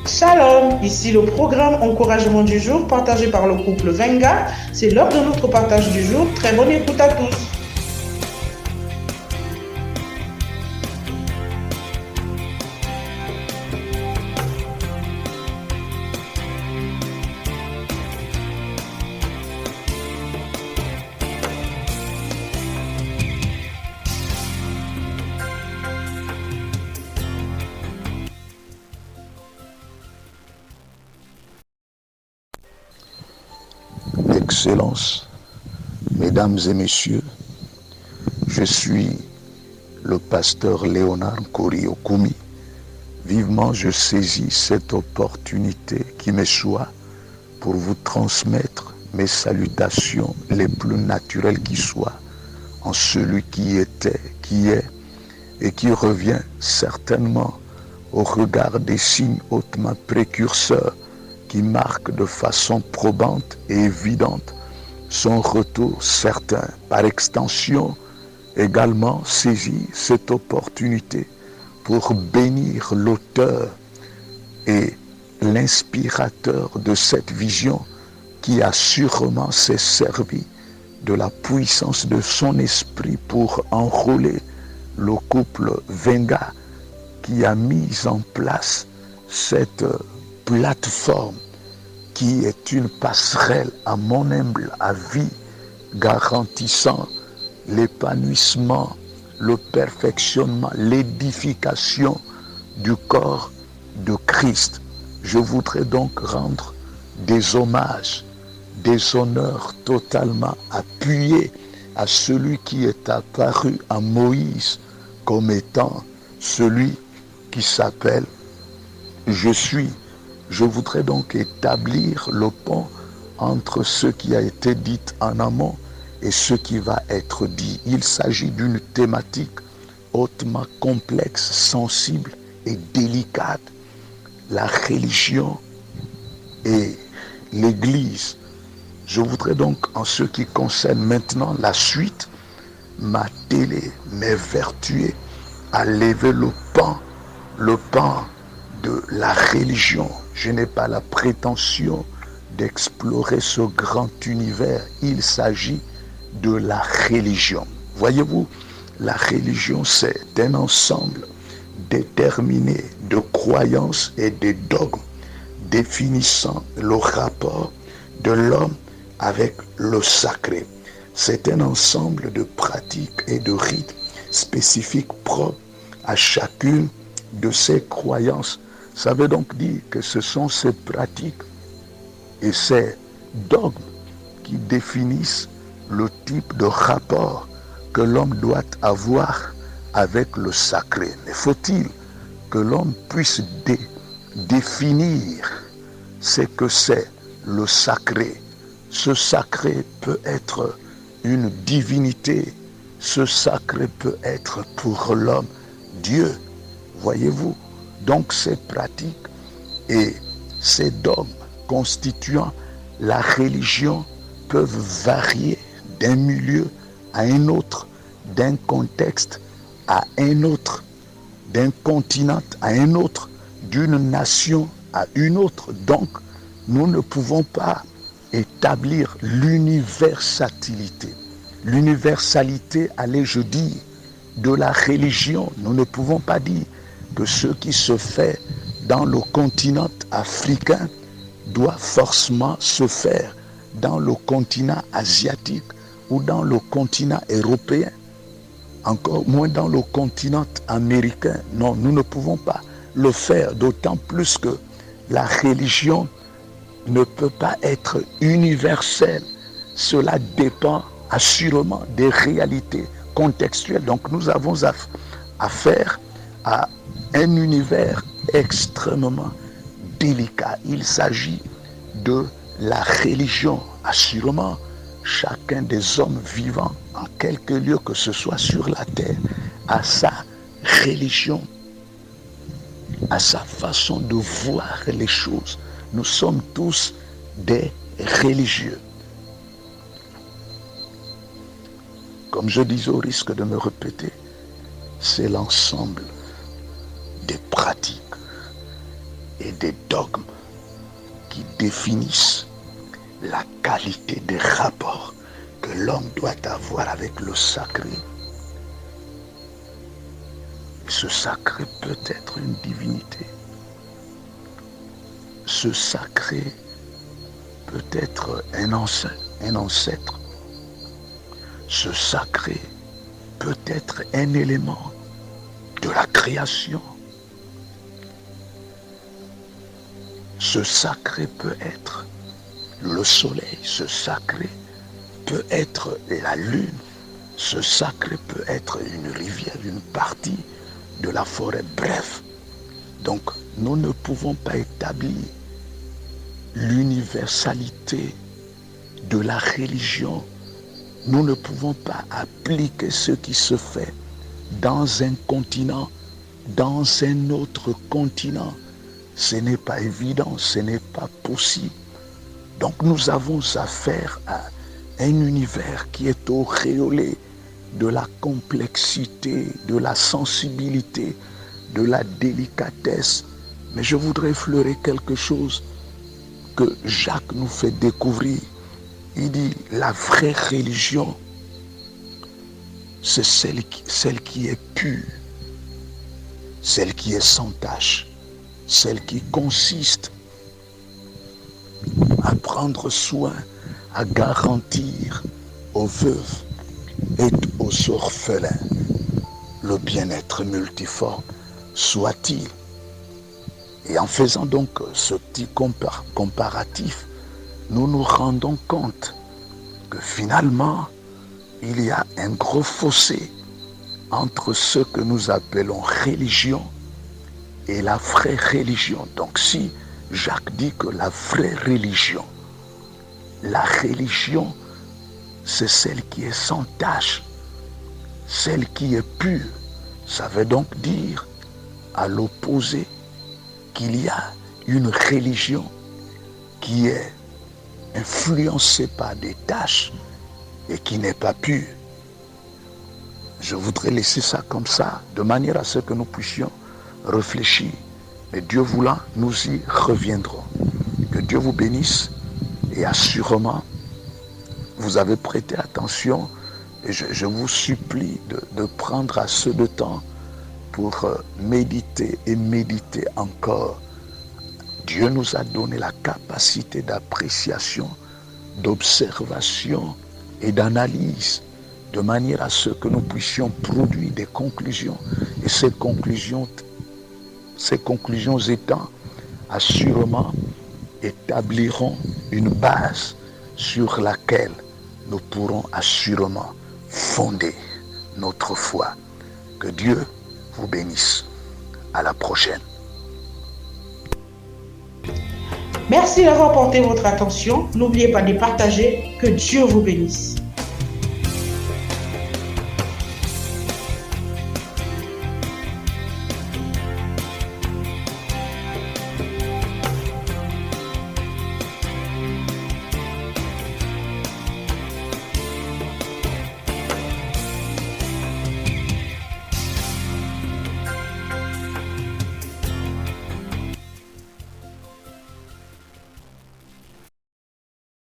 Shalom, ici le programme Encouragement du jour partagé par le couple Venga. C'est l'heure de notre partage du jour. Très bonne écoute à tous. Excellences, mesdames et messieurs, je suis le pasteur Léonard Nkori-Okumi. Vivement, je saisis cette opportunité qui me soit pour vous transmettre mes salutations les plus naturelles qui soient en celui qui était, qui est et qui revient certainement au regard des signes hautement précurseurs qui marque de façon probante et évidente son retour certain. Par extension, également saisi cette opportunité pour bénir l'auteur et l'inspirateur de cette vision qui a sûrement s'est servi de la puissance de son esprit pour enrôler le couple Venga qui a mis en place cette plateforme qui est une passerelle à mon humble avis garantissant l'épanouissement, le perfectionnement, l'édification du corps de Christ. Je voudrais donc rendre des hommages, des honneurs totalement appuyés à celui qui est apparu à Moïse comme étant celui qui s'appelle « Je suis ». Je voudrais donc établir le pont entre ce qui a été dit en amont et ce qui va être dit. Il s'agit d'une thématique hautement complexe, sensible et délicate. La religion et l'Église. Je voudrais donc, en ce qui concerne maintenant la suite, m'atteler, m'évertuer à lever le pan de la religion. Je n'ai pas la prétention d'explorer ce grand univers. Il s'agit de la religion. Voyez-vous, la religion, c'est un ensemble déterminé de croyances et de dogmes définissant le rapport de l'homme avec le sacré. C'est un ensemble de pratiques et de rites spécifiques propres à chacune de ces croyances. Ça veut donc dire que ce sont ces pratiques et ces dogmes qui définissent le type de rapport que l'homme doit avoir avec le sacré. Mais faut-il que l'homme puisse définir ce que c'est le sacré. Ce sacré peut être une divinité. Ce sacré peut être pour l'homme Dieu. Voyez-vous, donc ces pratiques et ces dogmes constituant la religion peuvent varier d'un milieu à un autre, d'un contexte à un autre, d'un continent à un autre, d'une nation à une autre. Donc, nous ne pouvons pas établir l'universalité. L'universalité, allais-je dire, de la religion. Nous ne pouvons pas dire que ce qui se fait dans le continent africain doit forcément se faire dans le continent asiatique ou dans le continent européen, encore moins dans le continent américain. Non, nous ne pouvons pas le faire, d'autant plus que la religion ne peut pas être universelle. Cela dépend assurément des réalités contextuelles. Donc nous avons affaire à un univers extrêmement délicat. Il s'agit de la religion. Assurément, chacun des hommes vivants en quelque lieu que ce soit sur la terre a sa religion, a sa façon de voir les choses. Nous sommes tous des religieux. Comme je dis au risque de me répéter, c'est l'ensemble des pratiques et des dogmes qui définissent la qualité des rapports que l'homme doit avoir avec le sacré. Ce sacré peut être une divinité. Ce sacré peut être un ancêtre. Ce sacré peut être un élément de la création. Ce sacré peut être le soleil, ce sacré peut être la lune, ce sacré peut être une rivière, une partie de la forêt. Bref, donc nous ne pouvons pas établir l'universalité de la religion. Nous ne pouvons pas appliquer ce qui se fait dans un continent, dans un autre continent. Ce n'est pas évident, ce n'est pas possible. Donc nous avons affaire à un univers qui est auréolé de la complexité, de la sensibilité, de la délicatesse. Mais je voudrais effleurer quelque chose que Jacques nous fait découvrir. Il dit, la vraie religion, c'est celle qui est pure, celle qui est sans tache, celle qui consiste à prendre soin, à garantir aux veuves et aux orphelins le bien-être multiforme soit-il. Et en faisant donc ce petit comparatif, nous nous rendons compte que finalement, il y a un gros fossé entre ce que nous appelons religion et la vraie religion. Donc si Jacques dit que la vraie religion, c'est celle qui est sans tache, celle qui est pure, ça veut donc dire à l'opposé qu'il y a une religion qui est influencée par des taches et qui n'est pas pure. Je voudrais laisser ça comme ça, de manière à ce que nous puissions réfléchir. Mais Dieu voulant, nous y reviendrons. Que Dieu vous bénisse et assurément, vous avez prêté attention et je vous supplie de prendre assez de temps pour méditer et méditer encore. Dieu nous a donné la capacité d'appréciation, d'observation et d'analyse, de manière à ce que nous puissions produire des conclusions. Et ces conclusions étant, assurément, établiront une base sur laquelle nous pourrons assurément fonder notre foi. Que Dieu vous bénisse. À la prochaine. Merci d'avoir porté votre attention. N'oubliez pas de partager. Que Dieu vous bénisse.